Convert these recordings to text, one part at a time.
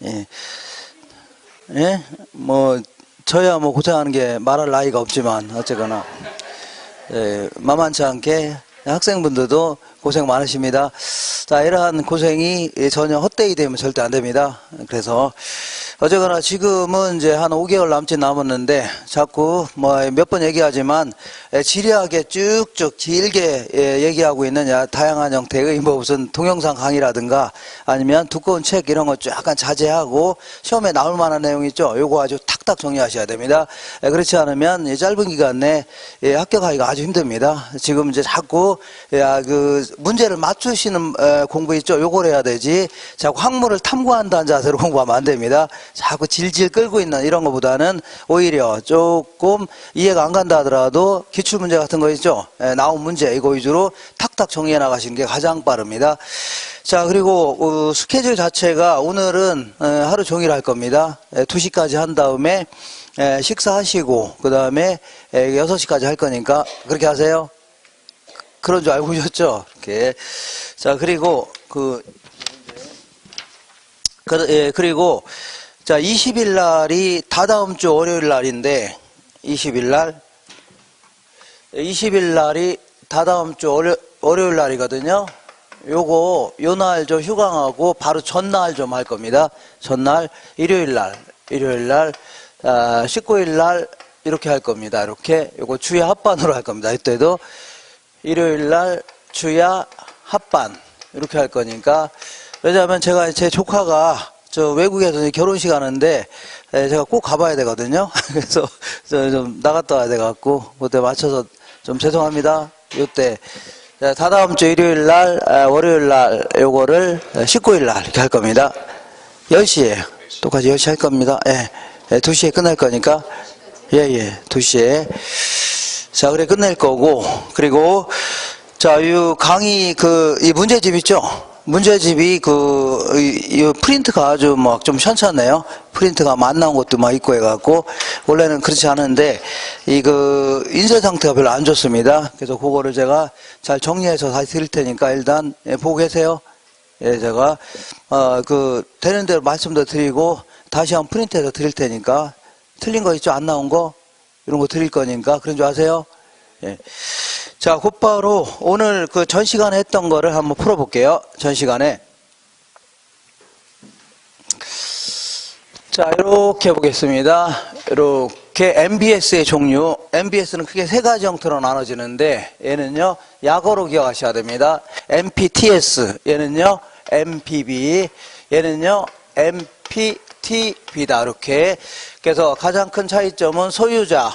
예. 예? 뭐, 저야 뭐 고생하는 게 말할 나이가 없지만, 어쨌거나, 예, 만만치 않게 학생분들도 고생 많으십니다. 자, 이러한 고생이 전혀 헛되이 되면 절대 안 됩니다. 그래서, 어쨌거나 지금은 이제 한 5개월 남짓 남았는데, 자꾸 뭐 몇 번 얘기하지만, 지리하게 쭉쭉 길게 얘기하고 있는 다양한 형태의 뭐 무슨 동영상 강의라든가 아니면 두꺼운 책 이런 거 약간 자제하고 시험에 나올 만한 내용 있죠? 요거 아주 탁탁 정리하셔야 됩니다. 그렇지 않으면 짧은 기간 내에 합격하기가 아주 힘듭니다. 지금 이제 자꾸 그 문제를 맞추시는 공부 있죠? 요걸 해야 되지. 자꾸 학문을 탐구한다는 자세로 공부하면 안 됩니다. 자꾸 질질 끌고 있는 이런 것보다는 오히려 조금 이해가 안 간다 하더라도 기출문제 같은 거 있죠? 나온 문제 이거 위주로 탁탁 정리해 나가시는 게 가장 빠릅니다. 자, 그리고 스케줄 자체가 오늘은 하루 종일 할 겁니다. 2시까지 한 다음에 식사하시고 그 다음에 6시까지 할 거니까 그렇게 하세요. 그런 줄 알고 오셨죠? 이렇게. 자, 그리고 그리고 자, 20일 날이 다다음 주 월요일 날인데 20일 날이 다다음 주 월요일 날이거든요. 요 날 좀 휴강하고 바로 전날 좀 할 겁니다. 전날 일요일 날 19일 날 이렇게 할 겁니다. 이렇게 요거 주야 합반으로 할 겁니다. 이때도 일요일 날 주야 합반 이렇게 할 거니까. 왜냐하면 제가 제 조카가 저 외국에서 결혼식 하는데 제가 꼭 가봐야 되거든요. 그래서 좀 나갔다 와야 돼갖고 그때 맞춰서 좀 죄송합니다. 요때 다다음 주 일요일 날 월요일 날 요거를 19일 날 이렇게 할 겁니다. 10시에 똑같이 10시 할 겁니다. 예. 2시에 끝날 거니까 2시에 자, 그래 끝낼 거고. 그리고 자, 이 강의 이 문제집 있죠? 문제집이 이 프린트가 아주 막 좀 현찮네요. 프린트가 안 나온 것도 막 있고 해갖고, 원래는 그렇지 않은데, 인쇄 상태가 별로 안 좋습니다. 그래서 그거를 제가 잘 정리해서 다시 드릴 테니까 일단, 보고 계세요. 예, 제가, 되는 대로 말씀도 드리고, 다시 한번 프린트해서 드릴 테니까, 틀린 거 있죠? 안 나온 거? 이런 거 드릴 거니까, 그런 줄 아세요? 예. 자, 곧바로 오늘 전 시간에 했던 거를 한번 풀어볼게요. 전 시간에. 자, 이렇게 해보겠습니다. 이렇게 MBS의 종류. MBS는 크게 세 가지 형태로 나눠지는데, 얘는요, 약어로 기억하셔야 됩니다. MPTS. 얘는요, MPB. 얘는요, MPTB다. 이렇게. 그래서 가장 큰 차이점은 소유자가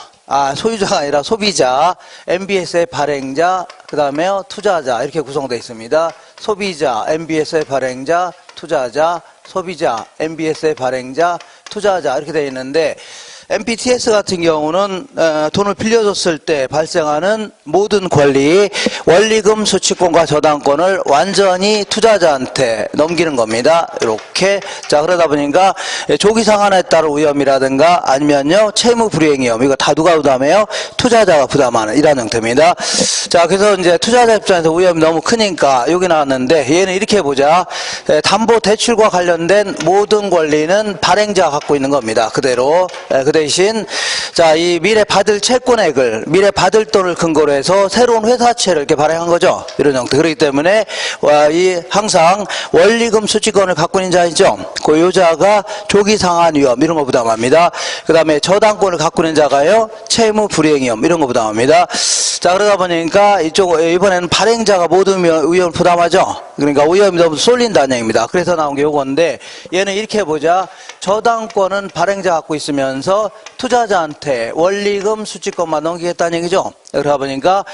아니라 소비자, MBS의 발행자, 그 다음에 투자자 이렇게 구성되어 있습니다. 소비자, MBS의 발행자, 투자자, 소비자, MBS의 발행자, 투자자 이렇게 되어 있는데 MPTS 같은 경우는 돈을 빌려줬을 때 발생하는 모든 권리, 원리금 수취권과 저당권을 완전히 투자자한테 넘기는 겁니다. 이렇게. 자, 그러다 보니까 조기 상환에 따른 위험이라든가 아니면요 채무 불이행 위험 이거 다 누가 부담해요? 투자자가 부담하는 이런 형태입니다. 자, 그래서 이제 투자자 입장에서 위험이 너무 크니까 여기 나왔는데 얘는 이렇게 해보자. 담보 대출과 관련된 모든 권리는 발행자가 갖고 있는 겁니다. 그대로. 그 대신 자, 이 미래 받을 채권액을 미래 받을 돈을 근거로 해서 새로운 회사채를 이렇게 발행한 거죠. 이런 형태. 그렇기 때문에 항상 원리금 수취권을 갖고 있는 자이죠. 그 요자가 조기 상환 위험 이런 거 부담합니다. 그 다음에 저당권을 갖고 있는 자가요 채무 불이행 위험 이런 거 부담합니다. 자, 그러다 보니까 이번에는 발행자가 모든 위험을 부담하죠. 그러니까 위험이 너무 쏠린다는 얘기입니다. 그래서 나온 게 요건데 얘는 이렇게 해보자. 저당권은 발행자 갖고 있으면서 투자자한테 원리금 수취권만 넘기겠다는 얘기죠. 그러다 보니까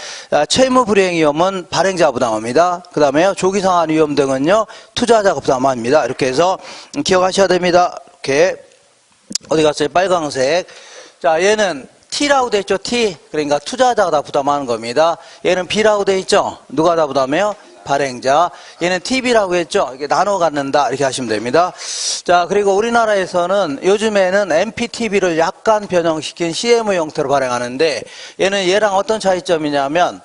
채무 불이행 위험은 발행자 부담합니다. 그 다음에 조기 상환 위험 등은요 투자자가 부담합니다. 이렇게 해서 기억하셔야 됩니다. 이렇게 어디 갔어요? 빨강색. 자, 얘는 T라고 돼 있죠. T. 그러니까 투자자가 다 부담하는 겁니다. 얘는 B라고 돼 있죠. 누가 다 부담해요? 발행자. 얘는 TV라고 했죠. 이게 나눠 갖는다. 이렇게 하시면 됩니다. 자, 그리고 우리나라에서는 요즘에는 MPTV를 약간 변형시킨 CMO 형태로 발행하는데 얘는 얘랑 어떤 차이점이냐면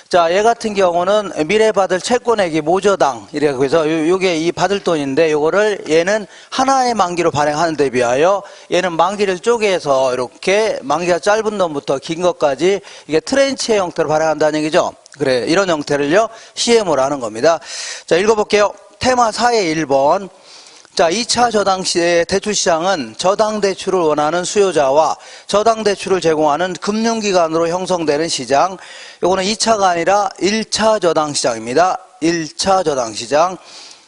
자, 얘 같은 경우는 미래 받을 채권액이 모저당 이래서 그래서 요게 이 받을 돈인데 요거를 얘는 하나의 만기로 발행하는 데 비하여 얘는 만기를 쪼개서 이렇게 만기가 짧은 놈부터 긴 것까지 이게 트렌치 형태로 발행한다는 얘기죠. 그래, 이런 형태를요 CMO라는 겁니다. 자, 읽어볼게요. 테마 4의 1번. 자, 2차 저당 시의 대출 시장은 저당 대출을 원하는 수요자와 저당 대출을 제공하는 금융기관으로 형성되는 시장. 요거는 2차가 아니라 1차 저당 시장입니다. 1차 저당 시장.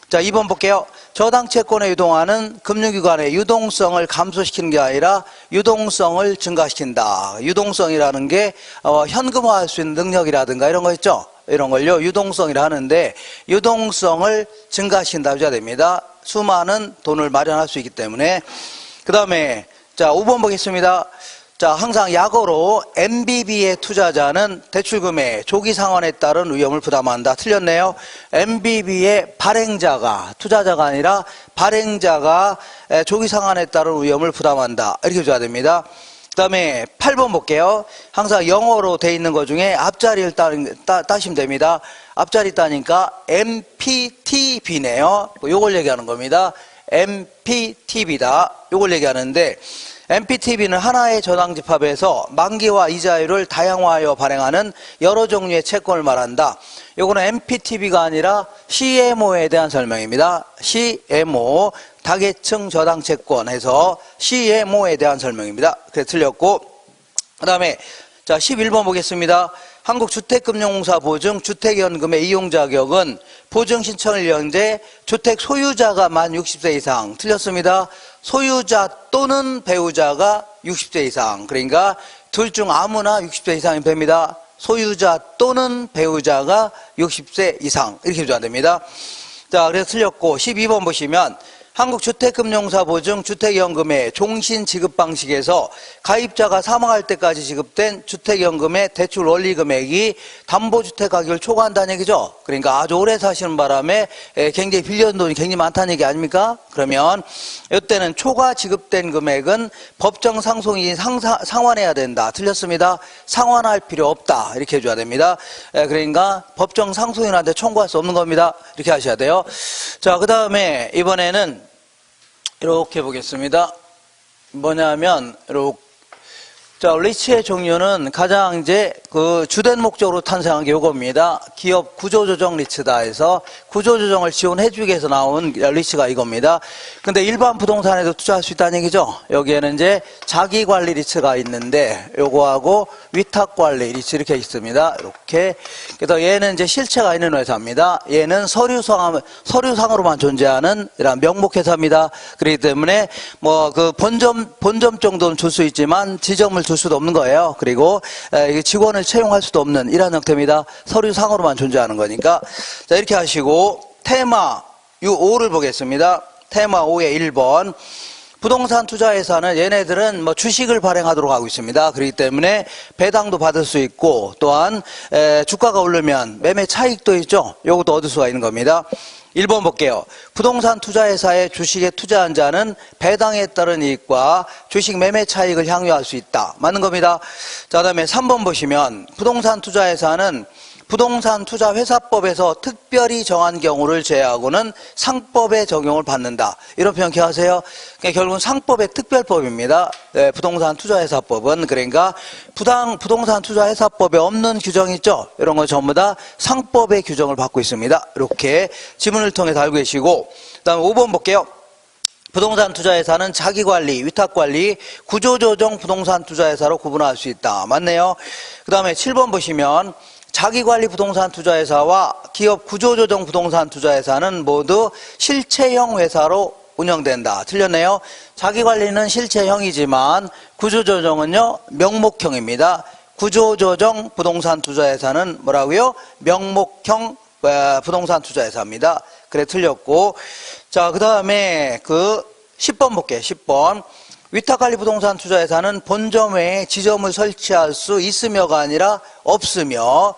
자, 2번 볼게요. 저당 채권에 유동하는 금융기관의 유동성을 감소시키는 게 아니라 유동성을 증가시킨다. 유동성이라는 게 현금화할 수 있는 능력이라든가 이런 거 있죠. 이런 걸요 유동성이라 하는데 유동성을 증가시킨다 해야 됩니다. 수많은 돈을 마련할 수 있기 때문에. 그 다음에 자 5번 보겠습니다. 자, 항상 약어로 MBB의 투자자는 대출금의 조기 상환에 따른 위험을 부담한다. 틀렸네요. MBB의 발행자가 투자자가 아니라 발행자가 조기 상환에 따른 위험을 부담한다. 이렇게 줘야 됩니다. 그 다음에 8번 볼게요. 항상 영어로 돼 있는 것 중에 앞자리를 따시면 됩니다. 앞자리 따니까 MPTB네요. 요걸 얘기하는 겁니다. MPTB다. 요걸 얘기하는데 MPTB는 하나의 저당집합에서 만기와 이자율을 다양화하여 발행하는 여러 종류의 채권을 말한다. 요거는 MPTB가 아니라 CMO에 대한 설명입니다. CMO, 다계층 저당채권 해서 CMO에 대한 설명입니다. 그래서 틀렸고, 그 다음에 자 11번 보겠습니다. 한국주택금융공사 보증 주택연금의 이용 자격은 보증 신청일 현재 주택 소유자가 만 60세 이상. 틀렸습니다. 소유자 또는 배우자가 60세 이상. 그러니까 둘 중 아무나 60세 이상이 됩니다. 소유자 또는 배우자가 60세 이상. 이렇게 줘야 됩니다. 자, 그래서 틀렸고 12번 보시면 한국주택금융공사 보증 주택연금의 종신 지급 방식에서 가입자가 사망할 때까지 지급된 주택연금의 대출 원리 금액이 담보주택 가격을 초과한다는 얘기죠. 그러니까 아주 오래 사시는 바람에 굉장히 빌려준 돈이 굉장히 많다는 얘기 아닙니까? 그러면 이때는 초과 지급된 금액은 법정 상속인이 상환해야 된다. 틀렸습니다. 상환할 필요 없다. 이렇게 해줘야 됩니다. 그러니까 법정 상속인한테 청구할 수 없는 겁니다. 이렇게 하셔야 돼요. 자, 그 다음에 이번에는 이렇게 보겠습니다. 뭐냐면 이렇게 자, 리츠의 종류는 가장 이제 그 주된 목적으로 탄생한 게 이겁니다. 기업 구조조정 리츠다 해서 구조조정을 지원해주기 위해서 나온 리츠가 이겁니다. 근데 일반 부동산에도 투자할 수 있다는 얘기죠. 여기에는 이제 자기관리 리츠가 있는데 요거하고 위탁관리 리츠 이렇게 있습니다. 이렇게. 그래서 얘는 이제 실체가 있는 회사입니다. 얘는 서류상으로만 존재하는 이런 명목회사입니다. 그렇기 때문에 뭐 그 본점 정도는 줄 수 있지만 지점을 줄 수도 없는 거예요. 그리고 직원을 채용할 수도 없는 이런 형태입니다. 서류상으로만 존재하는 거니까. 자, 이렇게 하시고 테마 5를 보겠습니다. 테마 5의 1번. 부동산 투자회사는 얘네들은 뭐 주식을 발행하도록 하고 있습니다. 그렇기 때문에 배당도 받을 수 있고 또한 주가가 오르면 매매 차익도 있죠. 요것도 얻을 수가 있는 겁니다. 1번 볼게요. 부동산 투자회사의 주식에 투자한 자는 배당에 따른 이익과 주식 매매 차익을 향유할 수 있다. 맞는 겁니다. 자, 그다음에 3번 보시면 부동산 투자회사는 부동산 투자회사법에서 특별히 정한 경우를 제외하고는 상법의 적용을 받는다. 이런 표현 기억하세요? 그러니까 결국은 상법의 특별법입니다. 네, 부동산 투자회사법은. 그러니까 부동산 투자회사법에 없는 규정이 있죠. 이런 거 전부 다 상법의 규정을 받고 있습니다. 이렇게 지문을 통해서 알고 계시고, 그다음에 5번 볼게요. 부동산 투자회사는 자기관리, 위탁관리, 구조조정 부동산 투자회사로 구분할 수 있다. 맞네요. 그 다음에 7번 보시면 자기관리 부동산 투자회사와 기업 구조조정 부동산 투자회사는 모두 실체형 회사로 운영된다. 틀렸네요. 자기관리는 실체형이지만 구조조정은요 명목형입니다. 구조조정 부동산 투자회사는 뭐라고요? 명목형 부동산 투자회사입니다. 그래 틀렸고, 자, 그 다음에 그 10번 볼게요. 10번. 위탁관리 부동산 투자회사는 본점 외에 지점을 설치할 수 있으며가 아니라 없으며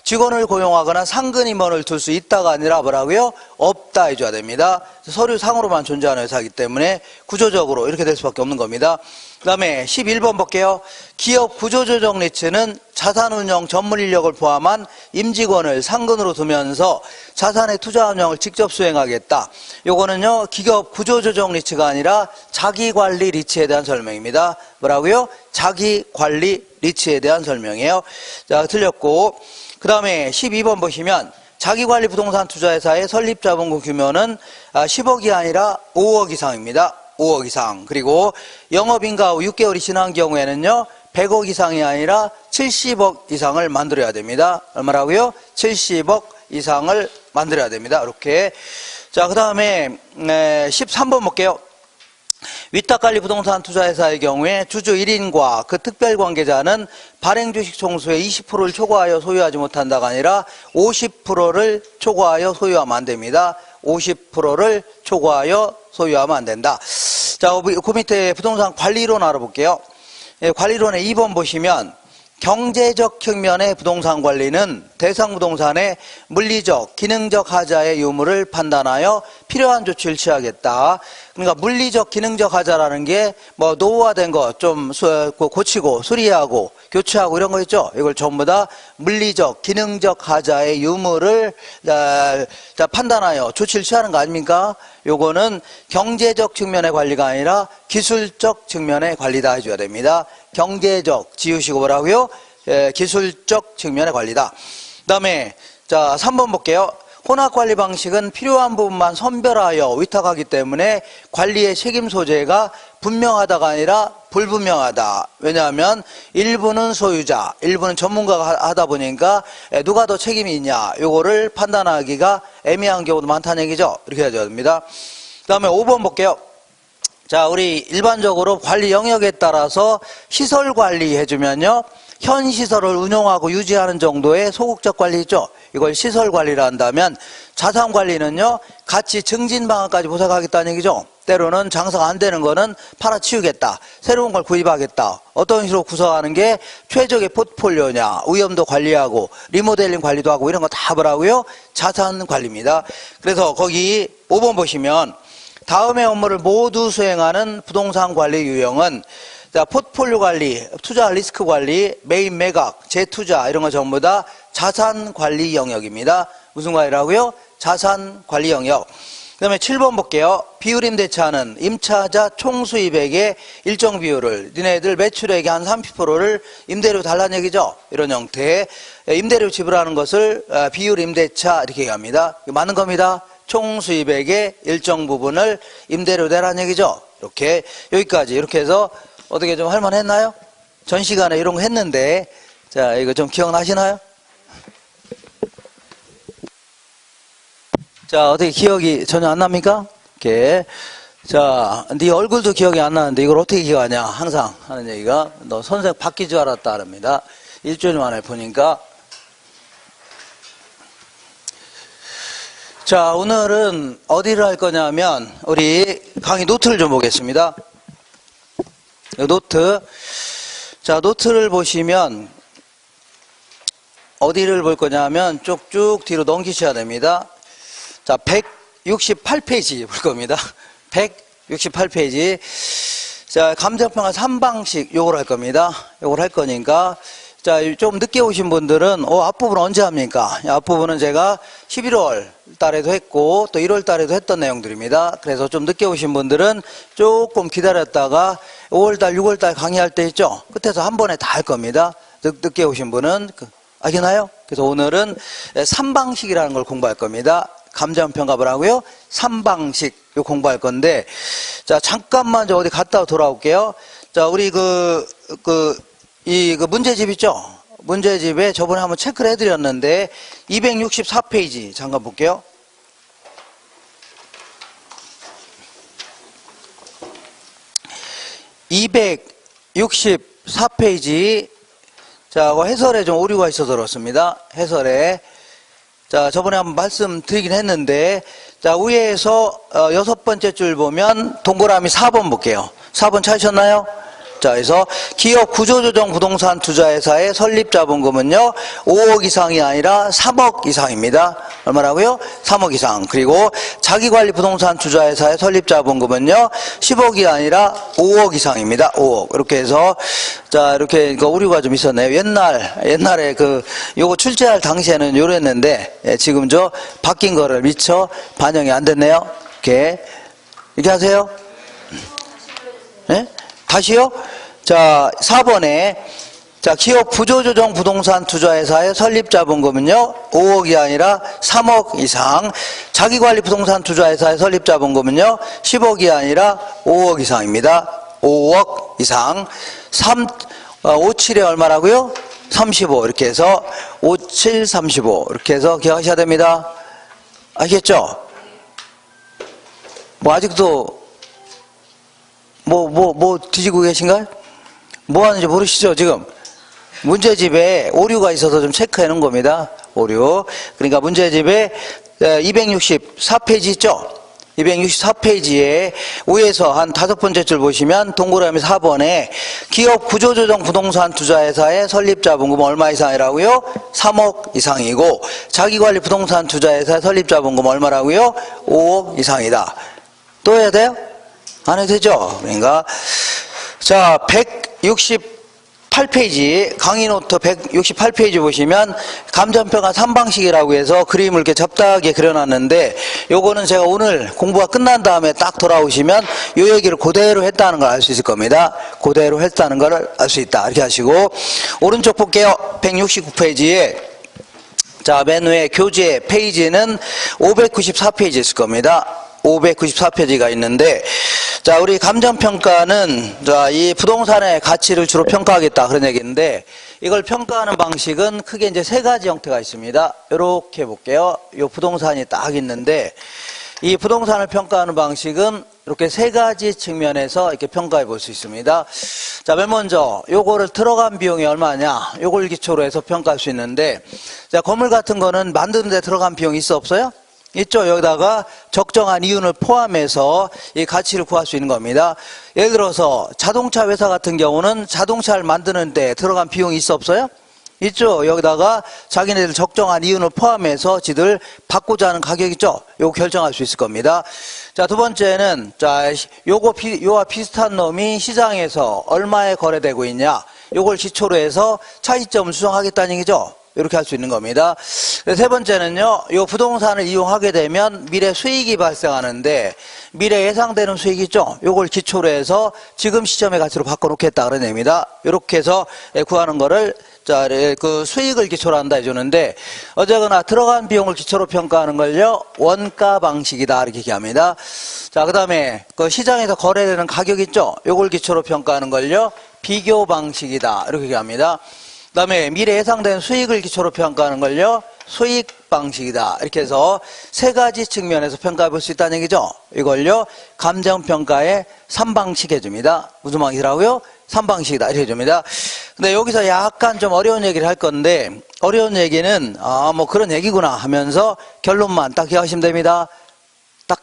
직원을 고용하거나 상근 임원을 둘 수 있다가 아니라 뭐라고요? 없다 해줘야 됩니다. 서류상으로만 존재하는 회사이기 때문에 구조적으로 이렇게 될 수밖에 없는 겁니다. 그 다음에 11번 볼게요. 기업 구조조정 리츠는 자산운용 전문 인력을 포함한 임직원을 상근으로 두면서 자산의 투자 운영을 직접 수행하겠다. 요거는요, 기업 구조조정 리츠가 아니라 자기관리 리츠에 대한 설명입니다. 뭐라고요? 자기관리 리츠에 대한 설명이에요. 자, 틀렸고. 그 다음에 12번 보시면 자기관리 부동산 투자회사의 설립자본금 규모는 10억이 아니라 5억 이상입니다. 5억 이상. 그리고 영업인가 후 6개월이 지난 경우에는요, 100억 이상이 아니라 70억 이상을 만들어야 됩니다. 얼마라고요? 70억 이상을 만들어야 됩니다. 이렇게. 자, 그 다음에 13번 볼게요. 위탁관리 부동산 투자회사의 경우에 주주 1인과 그 특별관계자는 발행주식 총수의 20%를 초과하여 소유하지 못한다가 아니라 50%를 초과하여 소유하면 안 됩니다. 50%를 초과하여 소유하면 안 된다. 자, 그 밑에 부동산 관리론 알아볼게요. 관리론의 2번 보시면 경제적 측면의 부동산 관리는 대상 부동산의 물리적, 기능적 하자의 유무를 판단하여 필요한 조치를 취하겠다. 그러니까 물리적, 기능적 하자라는 게 뭐 노후화된 거 좀 고치고 수리하고 교체하고 이런 거 있죠. 이걸 전부 다 물리적, 기능적 하자의 유무를 판단하여 조치를 취하는 거 아닙니까? 요거는 경제적 측면의 관리가 아니라 기술적 측면의 관리다 해줘야 됩니다. 경제적 지우시고 뭐라고요? 기술적 측면의 관리다. 그 다음에 자 3번 볼게요. 혼합관리 방식은 필요한 부분만 선별하여 위탁하기 때문에 관리의 책임 소재가 분명하다가 아니라 불분명하다. 왜냐하면 일부는 소유자, 일부는 전문가가 하다 보니까 누가 더 책임이 있냐 요거를 판단하기가 애매한 경우도 많다는 얘기죠. 이렇게 해야 됩니다. 그 다음에 5번 볼게요. 자, 우리 일반적으로 관리 영역에 따라서 시설 관리 해주면요, 현 시설을 운영하고 유지하는 정도의 소극적 관리 있죠. 이걸 시설 관리라 한다면 자산 관리는요, 가치 증진 방안까지 보석하겠다는 얘기죠. 때로는 장사가 안 되는 거는 팔아치우겠다, 새로운 걸 구입하겠다. 어떤 식으로 구성하는 게 최적의 포트폴리오냐, 위험도 관리하고 리모델링 관리도 하고 이런 거 다 뭐라고요? 자산 관리입니다. 그래서 거기 5번 보시면 다음의 업무를 모두 수행하는 부동산 관리 유형은 자, 포트폴리오 관리, 투자 리스크 관리, 매입 매각, 재투자 이런 거 전부 다 자산 관리 영역입니다. 무슨 관리라고요? 자산 관리 영역. 그 다음에 7번 볼게요. 비율 임대차는 임차자 총 수입액의 일정 비율을 니네들 매출액의 한 30%를 임대료 달라는 얘기죠. 이런 형태 임대료 지불하는 것을 비율 임대차 이렇게 얘기합니다. 이거 맞는 겁니다. 총 수입액의 일정 부분을 임대료 내라는 얘기죠. 이렇게 여기까지 이렇게 해서 어떻게 좀 할만했나요? 전 시간에 이런 거 했는데 자 이거 좀 기억나시나요? 자 어떻게 기억이 전혀 안 납니까? 이렇게 자 네 얼굴도 기억이 안 나는데 이걸 어떻게 기억하냐 항상 하는 얘기가 너 선생 바뀔 줄 알았다 합니다. 일주일 만에 보니까. 자 오늘은 어디를 할 거냐면 우리 강의 노트를 좀 보겠습니다. 노트. 자 노트를 보시면 어디를 볼 거냐면 쭉쭉 뒤로 넘기셔야 됩니다. 자 168페이지 볼 겁니다. 168페이지. 자 감정평가 3방식 요걸 할 겁니다. 요걸 할 거니까 자, 좀 늦게 오신 분들은, 앞부분 언제 합니까? 앞부분은 제가 11월 달에도 했고, 또 1월 달에도 했던 내용들입니다. 그래서 좀 늦게 오신 분들은 조금 기다렸다가 5월 달, 6월 달 강의할 때 있죠? 끝에서 한 번에 다 할 겁니다. 늦게 오신 분은, 알겠나요? 그래서 오늘은 3방식이라는 걸 공부할 겁니다. 감정평가를 하고요. 3방식, 요 공부할 건데, 자, 잠깐만 저 어디 갔다 돌아올게요. 자, 우리 그 문제집 있죠? 문제집에 저번에 한번 체크를 해드렸는데 264페이지 잠깐 볼게요. (264페이지) 자, 해설에 좀 오류가 있어서 그렇습니다. 해설에 자, 저번에 한번 말씀드리긴 했는데 자, 위에서 6번째 줄 보면 동그라미 4번 볼게요. 4번 찾으셨나요? 자, 그래서 기업 구조조정 부동산 투자회사의 설립자본금은요, 5억 이상이 아니라 3억 이상입니다. 얼마라고요? 3억 이상. 그리고 자기관리 부동산 투자회사의 설립자본금은요, 10억이 아니라 5억 이상입니다. 5억. 이렇게 해서, 자, 이렇게 오류가 좀 있었네요. 옛날에 요거 출제할 당시에는 요랬는데, 지금 바뀐 거를 미처 반영이 안 됐네요. 이렇게 하세요. 네? 다시요? 자, 4번에, 자, 기업 구조조정 부동산 투자회사의 설립자본금은요, 5억이 아니라 3억 이상. 자기관리 부동산 투자회사의 설립자본금은요, 10억이 아니라 5억 이상입니다. 5억 이상. 57에 얼마라고요? 35. 이렇게 해서 57, 35. 이렇게 해서 기억하셔야 됩니다. 아시겠죠? 아직도 뒤지고 계신가요? 뭐 하는지 모르시죠, 지금? 문제집에 오류가 있어서 좀 체크해 놓은 겁니다. 오류. 그러니까 문제집에 264페이지 있죠? 264페이지에 위에서 한 5번째 줄 보시면 동그라미 4번에 기업 구조조정 부동산 투자회사의 설립자본금 얼마 이상이라고요? 3억 이상이고 자기관리 부동산 투자회사의 설립자본금 얼마라고요? 5억 이상이다. 또 해야 돼요? 안 해도 되죠? 그러니까 자, 168페이지 강의 노트 168페이지 보시면 감정평가 3방식이라고 해서 그림을 이렇게 잡다하게 그려놨는데 요거는 제가 오늘 공부가 끝난 다음에 딱 돌아오시면 요 얘기를 그대로 했다는 걸 알 수 있을 겁니다. 그대로 했다는 걸 알 수 있다. 이렇게 하시고 오른쪽 볼게요. 169페이지에 자, 맨 위에 교재 페이지는 594페이지 있을 겁니다. 594페이지가 있는데 자, 우리 감정평가는 자, 이 부동산의 가치를 주로 평가하겠다 그런 얘기인데 이걸 평가하는 방식은 크게 이제 3가지 형태가 있습니다. 이렇게 볼게요. 이 부동산이 딱 있는데 이 부동산을 평가하는 방식은 이렇게 3가지 측면에서 이렇게 평가해 볼 수 있습니다. 자, 맨 먼저 요거를 들어간 비용이 얼마냐 요걸 기초로 해서 평가할 수 있는데 자, 건물 같은 거는 만드는 데 들어간 비용이 있어 없어요? 있죠. 여기다가 적정한 이윤을 포함해서 이 가치를 구할 수 있는 겁니다. 예를 들어서 자동차 회사 같은 경우는 자동차를 만드는 데 들어간 비용이 있어 없어요? 있죠. 여기다가 자기네들 적정한 이윤을 포함해서 지들 받고자 하는 가격 있죠. 요거 결정할 수 있을 겁니다. 자, 두 번째는 자, 요와 비슷한 놈이 시장에서 얼마에 거래되고 있냐 요걸 기초로 해서 차이점을 수정하겠다는 얘기죠. 이렇게 할 수 있는 겁니다. 세 번째는요, 이 부동산을 이용하게 되면 미래 수익이 발생하는데 미래 예상되는 수익 있죠? 요걸 기초로 해서 지금 시점의 가치로 바꿔놓겠다 그런 얘기입니다. 이렇게 해서 구하는 거를 자, 그 수익을 기초로 한다 해주는데 어쨌거나 들어간 비용을 기초로 평가하는 걸요, 원가 방식이다 이렇게 얘기합니다. 자, 그 다음에 그 시장에서 거래되는 가격 있죠? 요걸 기초로 평가하는 걸요, 비교 방식이다 이렇게 얘기합니다. 그 다음에 미래 예상된 수익을 기초로 평가하는 걸요, 수익 방식이다. 이렇게 해서 3가지 측면에서 평가해 볼 수 있다는 얘기죠. 이걸요, 감정평가의 3방식 해줍니다. 무슨 방식이라고요? 3방식이다. 이렇게 해줍니다. 근데 여기서 약간 좀 어려운 얘기를 할 건데, 어려운 얘기는, 뭐 그런 얘기구나 하면서 결론만 딱 기억하시면 됩니다. 딱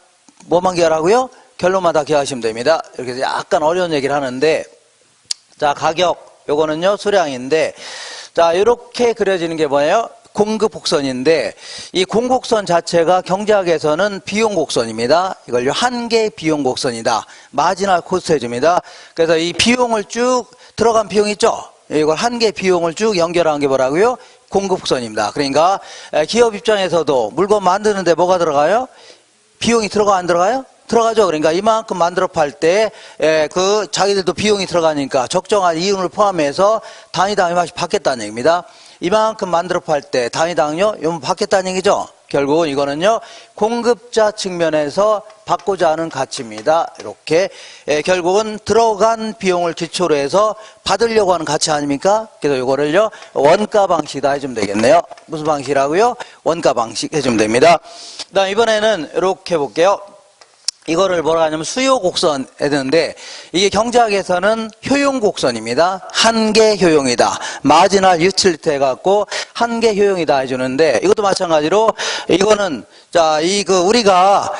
뭐만 기억하라고요? 결론만 다 기억하시면 됩니다. 이렇게 해서 약간 어려운 얘기를 하는데, 자, 가격. 요거는요, 수량인데, 자, 이렇게 그려지는 게 뭐예요? 공급 곡선인데, 이 공곡선 자체가 경제학에서는 비용 곡선입니다. 이걸요, 한계 비용 곡선이다. 마지널 코스트 해줍니다. 그래서 이 비용을 쭉, 들어간 비용 있죠? 이걸 한계 비용을 쭉 연결한 게 뭐라고요? 공급 곡선입니다. 그러니까, 기업 입장에서도 물건 만드는데 뭐가 들어가요? 비용이 들어가, 안 들어가요? 들어가죠. 그러니까 이만큼 만들어 팔 때, 자기들도 비용이 들어가니까 적정한 이윤을 포함해서 단위당 이만씩 받겠다는 얘기입니다. 이만큼 만들어 팔 때 단위당요, 요만 받겠다는 얘기죠. 결국은 이거는요, 공급자 측면에서 받고자 하는 가치입니다. 이렇게. 결국은 들어간 비용을 기초로 해서 받으려고 하는 가치 아닙니까? 그래서 이거를요, 원가 방식이다 해주면 되겠네요. 무슨 방식이라고요? 원가 방식 해주면 됩니다. 그 다음 이번에는 이렇게 볼게요. 이거를 뭐라 하냐면 수요 곡선 했는데 이게 경제학에서는 효용 곡선입니다. 한계 효용이다. 마지널 유틸리티 해갖고 한계 효용이다 해주는데 이것도 마찬가지로 이거는 우리가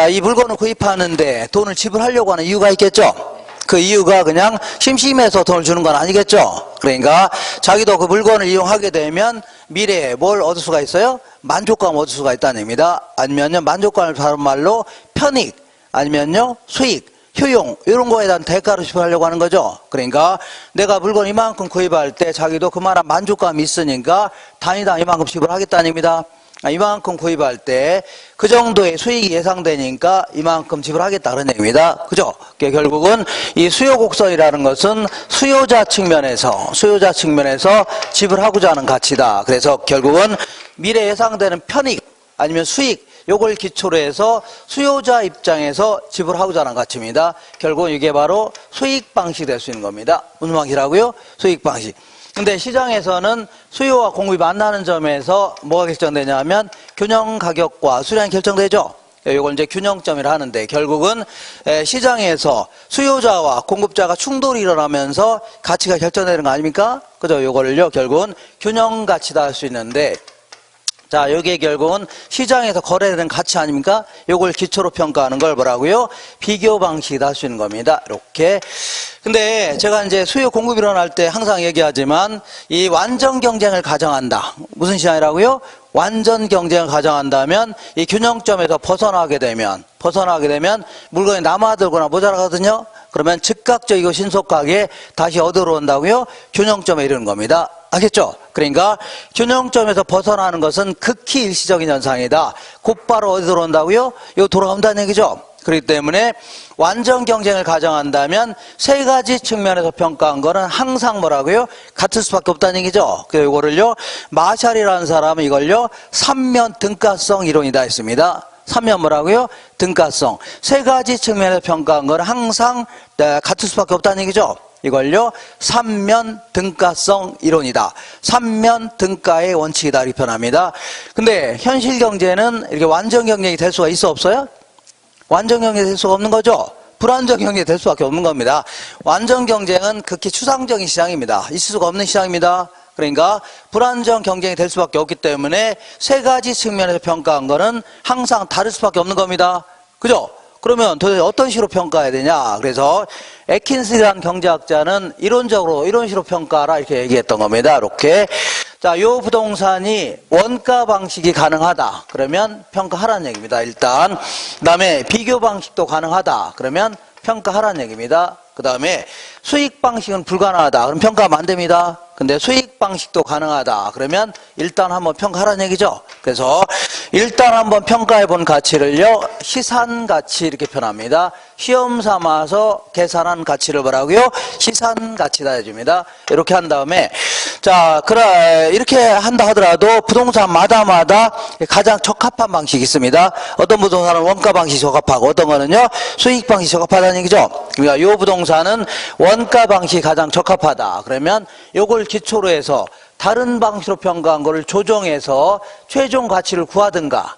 이 물건을 구입하는데 돈을 지불하려고 하는 이유가 있겠죠. 그 이유가 그냥 심심해서 돈을 주는 건 아니겠죠. 그러니까 자기도 그 물건을 이용하게 되면 미래에 뭘 얻을 수가 있어요? 만족감 얻을 수가 있다는 얘기입니다. 아니면요, 만족감을 다른 말로 편익, 아니면요, 수익, 효용, 이런 거에 대한 대가를 지불하려고 하는 거죠. 그러니까 내가 물건 이만큼 구입할 때 자기도 그만한 만족감이 있으니까 단위당 이만큼 지불하겠다는 얘기입니다. 이만큼 구입할 때 그 정도의 수익이 예상되니까 이만큼 지불하겠다 그런 얘기입니다. 그죠? 그러니까 결국은 이 수요 곡선이라는 것은 수요자 측면에서 지불하고자 하는 가치다. 그래서 결국은 미래 예상되는 편익 아니면 수익 요걸 기초로 해서 수요자 입장에서 지불하고자 하는 가치입니다. 결국은 이게 바로 수익 방식이 될 수 있는 겁니다. 무슨 방식이라고요? 수익 방식. 근데 시장에서는 수요와 공급이 만나는 점에서 뭐가 결정되냐면 균형 가격과 수량이 결정되죠. 이걸 이제 균형점이라 하는데 결국은 시장에서 수요자와 공급자가 충돌이 일어나면서 가치가 결정되는 거 아닙니까? 그죠? 요거를요 결국은 균형 가치다 할 수 있는데 자, 여기에 결국은 시장에서 거래되는 가치 아닙니까? 요걸 기초로 평가하는 걸 뭐라고요? 비교 방식이다 할 수 있는 겁니다. 이렇게. 근데 제가 이제 수요 공급이 일어날 때 항상 얘기하지만 이 완전 경쟁을 가정한다. 무슨 시장이라고요? 완전 경쟁을 가정한다면 이 균형점에서 벗어나게 되면 물건이 남아들거나 모자라거든요. 그러면 즉각적이고 신속하게 다시 얻으러 온다고요? 균형점에 이르는 겁니다. 알겠죠? 그러니까 균형점에서 벗어나는 것은 극히 일시적인 현상이다. 곧바로 어디 들어온다고요? 이거 돌아온다는 얘기죠. 그렇기 때문에 완전 경쟁을 가정한다면 세 가지 측면에서 평가한 거는 항상 뭐라고요? 같을 수밖에 없다는 얘기죠. 그래서 이거를요 마샬이라는 사람은 이걸요 3면 등가성 이론이다 했습니다. 3면 뭐라고요? 등가성. 세 가지 측면에서 평가한 거는 항상 같을 수밖에 없다는 얘기죠. 이걸요 3면 등가성 이론이다. 3면 등가의 원칙이다 이렇게 표현합니다. 근데 현실 경제는 이렇게 완전 경쟁이 될 수가 있어 없어요? 완전 경쟁이 될 수가 없는 거죠. 불완전 경쟁이 될 수밖에 없는 겁니다. 완전 경쟁은 극히 추상적인 시장입니다. 있을 수가 없는 시장입니다. 그러니까 불완전 경쟁이 될 수밖에 없기 때문에 세 가지 측면에서 평가한 거는 항상 다를 수밖에 없는 겁니다. 그죠? 그러면 도대체 어떤 식으로 평가해야 되냐? 그래서 애킨스라는 경제학자는 이론적으로 이런 식으로 평가하라 이렇게 얘기했던 겁니다. 이렇게. 자, 요 부동산이 원가 방식이 가능하다. 그러면 평가하라는 얘기입니다. 일단. 그 다음에 비교 방식도 가능하다. 그러면 평가하라는 얘기입니다. 그 다음에 수익 방식은 불가능하다. 그럼 평가하면 안 됩니다. 근데 수익 방식도 가능하다. 그러면 일단 한번 평가하라는 얘기죠. 그래서 일단 한번 평가해 본 가치를요, 시산 가치 이렇게 표현합니다. 시험 삼아서 계산한 가치를 뭐라고요? 시산 가치다 해줍니다. 이렇게 한 다음에 자, 그래 이렇게 한다 하더라도 부동산마다 가장 적합한 방식이 있습니다. 어떤 부동산은 원가 방식이 적합하고 어떤 거는요 수익 방식이 적합하다는 얘기죠. 그러니까 요 부동산은 원가 방식이 가장 적합하다. 그러면 요걸 기초로 해서 다른 방식으로 평가한 거를 조정해서 최종 가치를 구하든가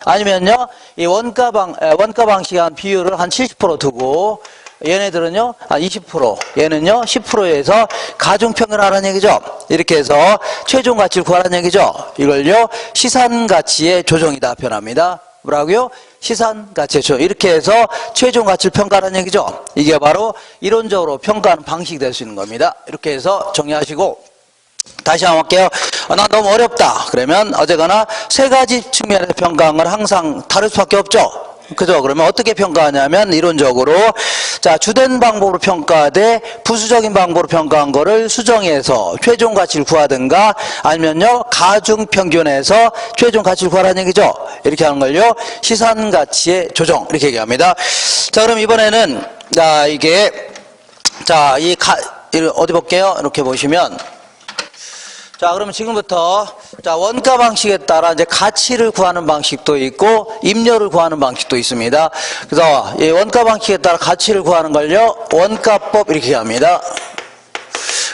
아니면요 이 원가 방식의 한 비율을 한 70% 두고 얘네들은요 한 20%, 얘는요 10%에서 가중평균하라는 얘기죠. 이렇게 해서 최종 가치를 구하라는 얘기죠. 이걸요 시산 가치의 조정이다 표현합니다. 뭐라고요? 시산 가치의 조정. 이렇게 해서 최종 가치를 평가하라는 얘기죠. 이게 바로 이론적으로 평가하는 방식이 될 수 있는 겁니다. 이렇게 해서 정리하시고 다시 한번 할게요. 나 너무 어렵다. 그러면 어제거나 세 가지 측면에서 평가한 건 항상 다를 수밖에 없죠. 그죠? 그러면 어떻게 평가하냐면 이론적으로 자 주된 방법으로 평가하되 부수적인 방법으로 평가한 거를 수정해서 최종 가치를 구하든가 아니면요 가중 평균해서 최종 가치를 구하라는 얘기죠. 이렇게 하는 걸요 시산 가치의 조정 이렇게 얘기합니다. 자 그럼 이번에는 자 이게 자 어디 볼게요. 이렇게 보시면 자, 그러면 지금부터 자, 원가 방식에 따라 이제 가치를 구하는 방식도 있고 임료를 구하는 방식도 있습니다. 그래서 이 원가 방식에 따라 가치를 구하는 걸요. 원가법 이렇게 합니다.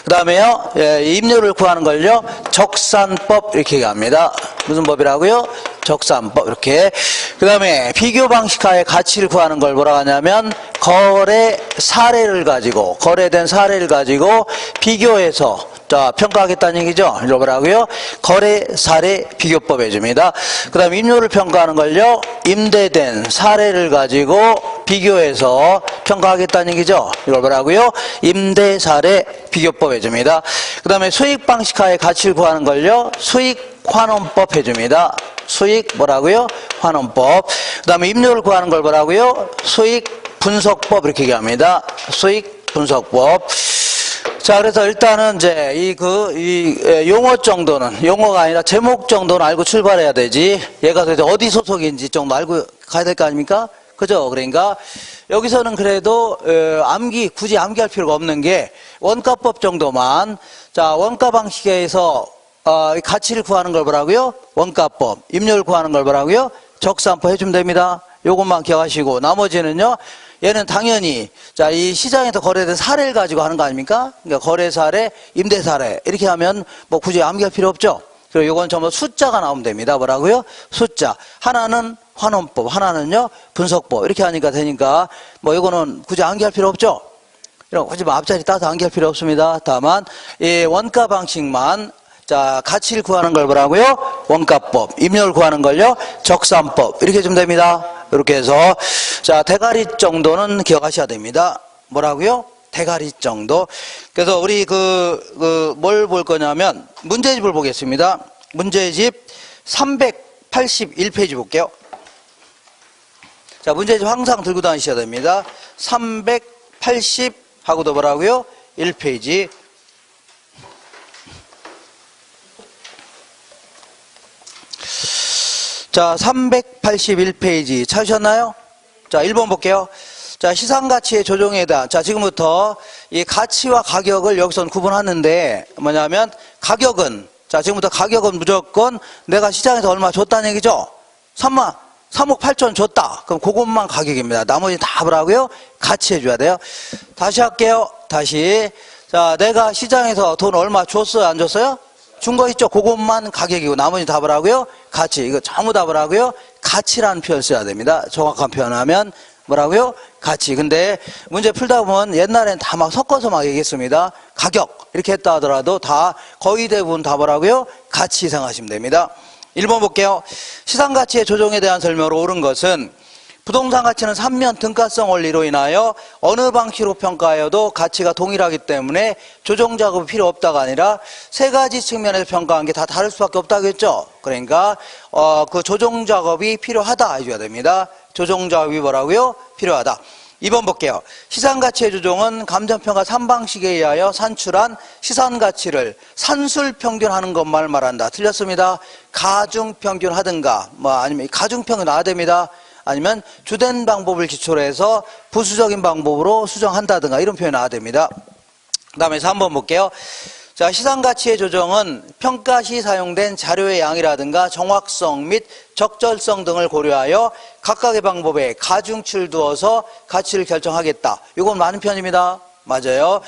그다음에요. 임료를 구하는 걸요. 적산법 이렇게 합니다. 무슨 법이라고요? 적산법 이렇게. 그다음에 비교 방식하에 가치를 구하는 걸 뭐라고 하냐면 거래된 사례를 가지고 비교해서 자, 평가하겠다는 얘기죠. 이거 뭐라고요? 거래 사례 비교법 해줍니다. 그 다음에 임료를 평가하는 걸요, 임대된 사례를 가지고 비교해서 평가하겠다는 얘기죠. 이걸 뭐라고요? 임대 사례 비교법 해줍니다. 그 다음에 수익 방식하에 가치를 구하는 걸요, 수익 환원법 해줍니다. 수익 뭐라고요? 환원법. 그 다음에 임료를 구하는 걸 뭐라고요? 수익 분석법 이렇게 얘기합니다. 수익 분석법. 자, 그래서 일단은 이제 이 용어 정도는, 용어가 아니라 제목 정도는 알고 출발해야 되지. 얘가 도대체 어디 소속인지 좀 알고 가야 될 거 아닙니까? 그죠? 그러니까 여기서는 그래도 굳이 암기할 필요가 없는 게 원가법 정도만. 자, 원가 방식에서 가치를 구하는 걸 뭐라고요? 원가법. 임료를 구하는 걸 뭐라고요? 적산법 해주면 됩니다. 요것만 기억하시고 나머지는요, 얘는 당연히 자, 이 시장에서 거래된 사례를 가지고 하는 거 아닙니까? 그러니까 거래 사례, 임대 사례 이렇게 하면 뭐 굳이 암기할 필요 없죠. 그리고 요건 전부 숫자가 나오면 됩니다. 뭐라고요? 숫자. 하나는 환원법, 하나는요 분석법 이렇게 하니까 되니까 뭐 요거는 굳이 암기할 필요 없죠. 이런 굳이 뭐 앞자리 따서 암기할 필요 없습니다. 다만 이 원가 방식만. 자, 가치를 구하는 걸 뭐라고요? 원가법. 임료를 구하는 걸요? 적산법. 이렇게 좀 됩니다. 이렇게 해서 자, 대가리 정도는 기억하셔야 됩니다. 뭐라고요? 대가리 정도. 그래서 우리 뭘 볼 거냐면 문제집을 보겠습니다. 문제집 381페이지 볼게요. 자, 문제집 항상 들고 다니셔야 됩니다. 380 하고도 뭐라고요? 1페이지. 자, 381페이지 찾으셨나요? 자, 1번 볼게요. 자, 시상가치의 조정에 대한, 자, 지금부터 이 가치와 가격을 여기서 구분하는데 뭐냐면 가격은, 자, 지금부터 가격은 무조건 내가 시장에서 얼마 줬다는 얘기죠? 3억 8천 줬다. 그럼 그것만 가격입니다. 나머지 다 뭐라고요? 가치 해줘야 돼요. 다시 할게요. 다시. 자, 내가 시장에서 돈 얼마 줬어요? 안 줬어요? 준 거 있죠? 그것만 가격이고 나머지 다 뭐라고요? 가치. 이거 전부 다 뭐라고요? 가치라는 표현 써야 됩니다. 정확한 표현하면 뭐라고요? 가치. 근데 문제 풀다 보면 옛날엔 다 막 섞어서 막 얘기했습니다. 가격 이렇게 했다 하더라도 다 거의 대부분 다 뭐라고요? 가치 생각하시면 됩니다. 1번 볼게요. 시상가치의 조정에 대한 설명으로 옳은 것은 부동산 가치는 3면 등가성 원리로 인하여 어느 방식으로 평가하여도 가치가 동일하기 때문에 조정 작업이 필요 없다가 아니라 세 가지 측면에서 평가한 게 다 다를 수밖에 없다고 했죠. 그러니까 그 조정 작업이 필요하다 해줘야 됩니다. 조정 작업이 뭐라고요? 필요하다. 2번 볼게요. 시상가치의 조정은 감정평가 3방식에 의하여 산출한 시산가치를 산술평균하는 것만 말한다. 틀렸습니다. 가중평균하든가 뭐 아니면 가중평균 나와야 됩니다. 아니면 주된 방법을 기초로 해서 부수적인 방법으로 수정한다든가 이런 표현이 나와야 됩니다. 그 다음에 3번 볼게요. 자, 시상가치의 조정은 평가 시 사용된 자료의 양이라든가 정확성 및 적절성 등을 고려하여 각각의 방법에 가중치를 두어서 가치를 결정하겠다. 이건 많은 편입니다. 맞아요.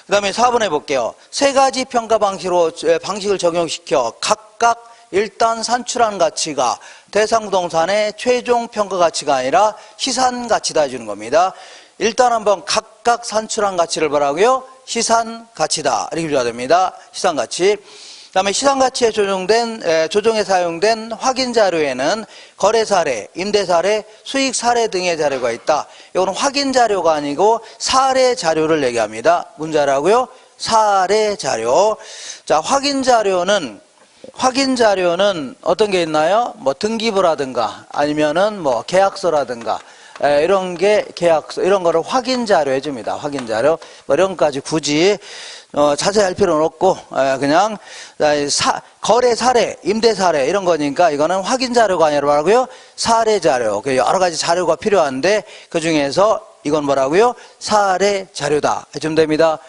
그 다음에 4번에 볼게요. 세 가지 평가 방식을 적용시켜 각각 일단 산출한 가치가 대상 부동산의 최종 평가 가치가 아니라 시산 가치다 해주는 겁니다. 일단 한번 각각 산출한 가치를 뭐라고요? 시산 가치다 이렇게 줘야 됩니다. 시산 가치. 그다음에 시산 가치에 조정에 사용된 확인 자료에는 거래 사례, 임대 사례, 수익 사례 등의 자료가 있다. 이거는 확인 자료가 아니고 사례 자료를 얘기합니다. 뭔 자료고요? 사례 자료. 자, 확인 자료는 어떤 게 있나요? 뭐 등기부라든가 아니면은 뭐 계약서라든가 이런 게 계약서 이런 거를 확인 자료 해줍니다. 확인 자료 뭐 이런 것까지 굳이 자세히 할 필요는 없고 그냥 거래 사례, 임대 사례 이런 거니까 이거는 확인 자료가 아니라 뭐라고요? 사례 자료. 여러 가지 자료가 필요한데 그 중에서 이건 뭐라고요? 사례 자료다 해주면 됩니다.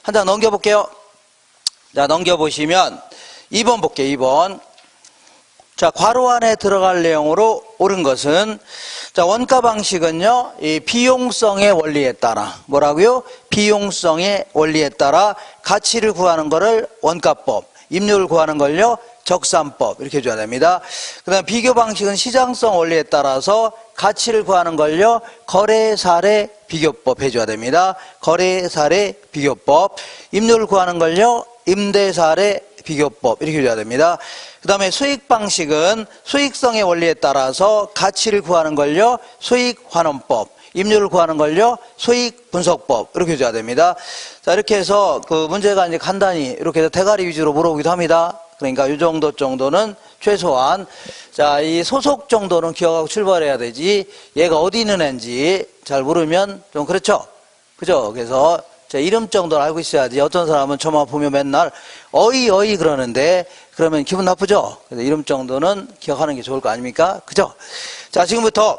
한 장 넘겨볼게요. 자, 넘겨보시면 2번 볼게요. 2번. 자, 괄호 안에 들어갈 내용으로 옳은 것은 자, 원가 방식은요, 이 비용성의 원리에 따라 뭐라고요? 비용성의 원리에 따라 가치를 구하는 거를 원가법, 임료를 구하는 걸요, 적산법 이렇게 해줘야 됩니다. 그 다음 비교 방식은 시장성 원리에 따라서 가치를 구하는 걸요, 거래 사례 비교법 해줘야 됩니다. 거래 사례 비교법. 임료를 구하는 걸요, 임대사례 비교법 이렇게 줘야 됩니다. 그 다음에 수익 방식은 수익성의 원리에 따라서 가치를 구하는 걸요 수익환원법, 임률을 구하는 걸요 수익분석법 이렇게 줘야 됩니다. 자, 이렇게 해서 그 문제가 이제 간단히 이렇게 해서 대가리 위주로 물어보기도 합니다. 그러니까 이 정도는 최소한 자, 이 소속 정도는 기억하고 출발해야 되지 얘가 어디 있는 애인지 잘 모르면 좀 그렇죠. 그죠? 그래서 자, 이름 정도는 알고 있어야지. 어떤 사람은 저만 보면 맨날 어이 그러는데 그러면 기분 나쁘죠? 그래서 이름 정도는 기억하는 게 좋을 거 아닙니까? 그죠? 자, 지금부터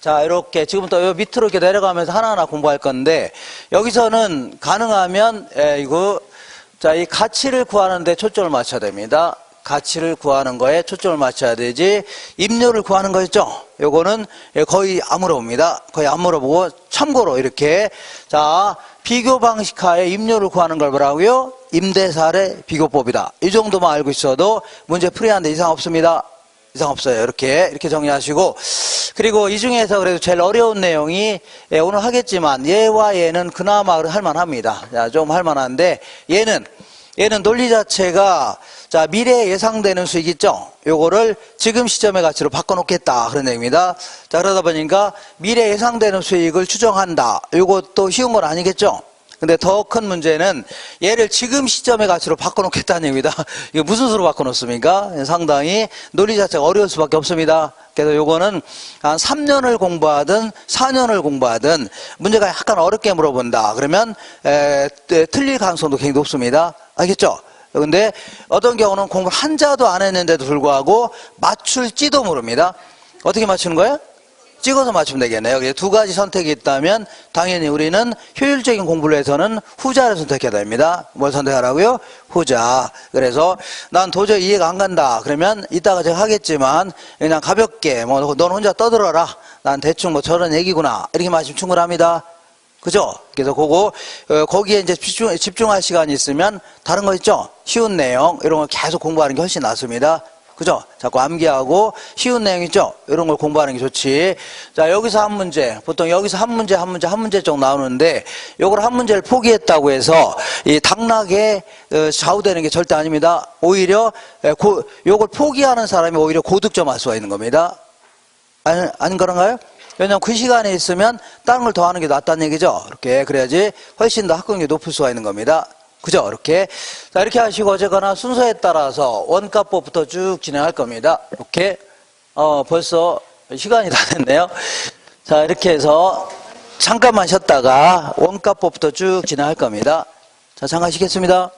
자, 이렇게 지금부터 요 밑으로 이렇게 내려가면서 하나하나 공부할 건데 여기서는 가능하면 자, 이 가치를 구하는 데 초점을 맞춰야 됩니다. 가치를 구하는 거에 초점을 맞춰야 되지 임료를 구하는 거였죠. 요거는 거의 안 물어봅니다. 거의 안 물어보고 참고로 이렇게 자, 비교 방식하에 임료를 구하는 걸 뭐라고요? 임대사례 비교법이다. 이 정도만 알고 있어도 문제 풀이하는데 이상 없습니다. 이상 없어요. 이렇게 정리하시고 그리고 이 중에서 그래도 제일 어려운 내용이 오늘 하겠지만 얘와 얘는 그나마 할만합니다. 자, 좀 할만한데 얘는 논리 자체가 자, 미래에 예상되는 수익 있죠? 요거를 지금 시점의 가치로 바꿔놓겠다. 그런 얘기입니다. 자, 그러다 보니까 미래 예상되는 수익을 추정한다. 요것도 쉬운 건 아니겠죠? 근데 더 큰 문제는 얘를 지금 시점의 가치로 바꿔놓겠다는 얘기입니다. 이거 무슨 수로 바꿔놓습니까? 상당히 논리 자체가 어려울 수밖에 없습니다. 그래서 요거는 한 3년을 공부하든 4년을 공부하든 문제가 약간 어렵게 물어본다. 그러면 틀릴 가능성도 굉장히 높습니다. 알겠죠? 근데 어떤 경우는 공부를 한 자도 안 했는데도 불구하고 맞출지도 모릅니다. 어떻게 맞추는 거예요? 찍어서 맞추면 되겠네요. 두 가지 선택이 있다면 당연히 우리는 효율적인 공부를 해서는 후자를 선택해야 됩니다. 뭘 선택하라고요? 후자. 그래서 난 도저히 이해가 안 간다. 그러면 이따가 제가 하겠지만 그냥 가볍게 뭐 넌 혼자 떠들어라. 난 대충 뭐 저런 얘기구나. 이렇게 마시면 충분합니다. 그죠? 그래서 거기에 이제 집중할 시간이 있으면 다른 거 있죠? 쉬운 내용, 이런 걸 계속 공부하는 게 훨씬 낫습니다. 그죠? 자꾸 암기하고 쉬운 내용 있죠? 이런 걸 공부하는 게 좋지. 자, 여기서 한 문제. 보통 여기서 한 문제 쪽 나오는데, 요걸 한 문제를 포기했다고 해서, 이 당락에 좌우되는 게 절대 아닙니다. 오히려, 요걸 포기하는 사람이 오히려 고득점 할 수가 있는 겁니다. 아닌 그런가요? 왜냐면 그 시간에 있으면 다른 걸 더 하는 게 낫다는 얘기죠. 이렇게 그래야지 훨씬 더 합격률이 높을 수가 있는 겁니다. 그죠? 이렇게. 자, 이렇게 하시고 어쨌거나 순서에 따라서 원가법부터 쭉 진행할 겁니다. 이렇게. 벌써 시간이 다 됐네요. 자, 이렇게 해서 잠깐만 쉬었다가 원가법부터 쭉 진행할 겁니다. 자, 잠깐 쉬겠습니다.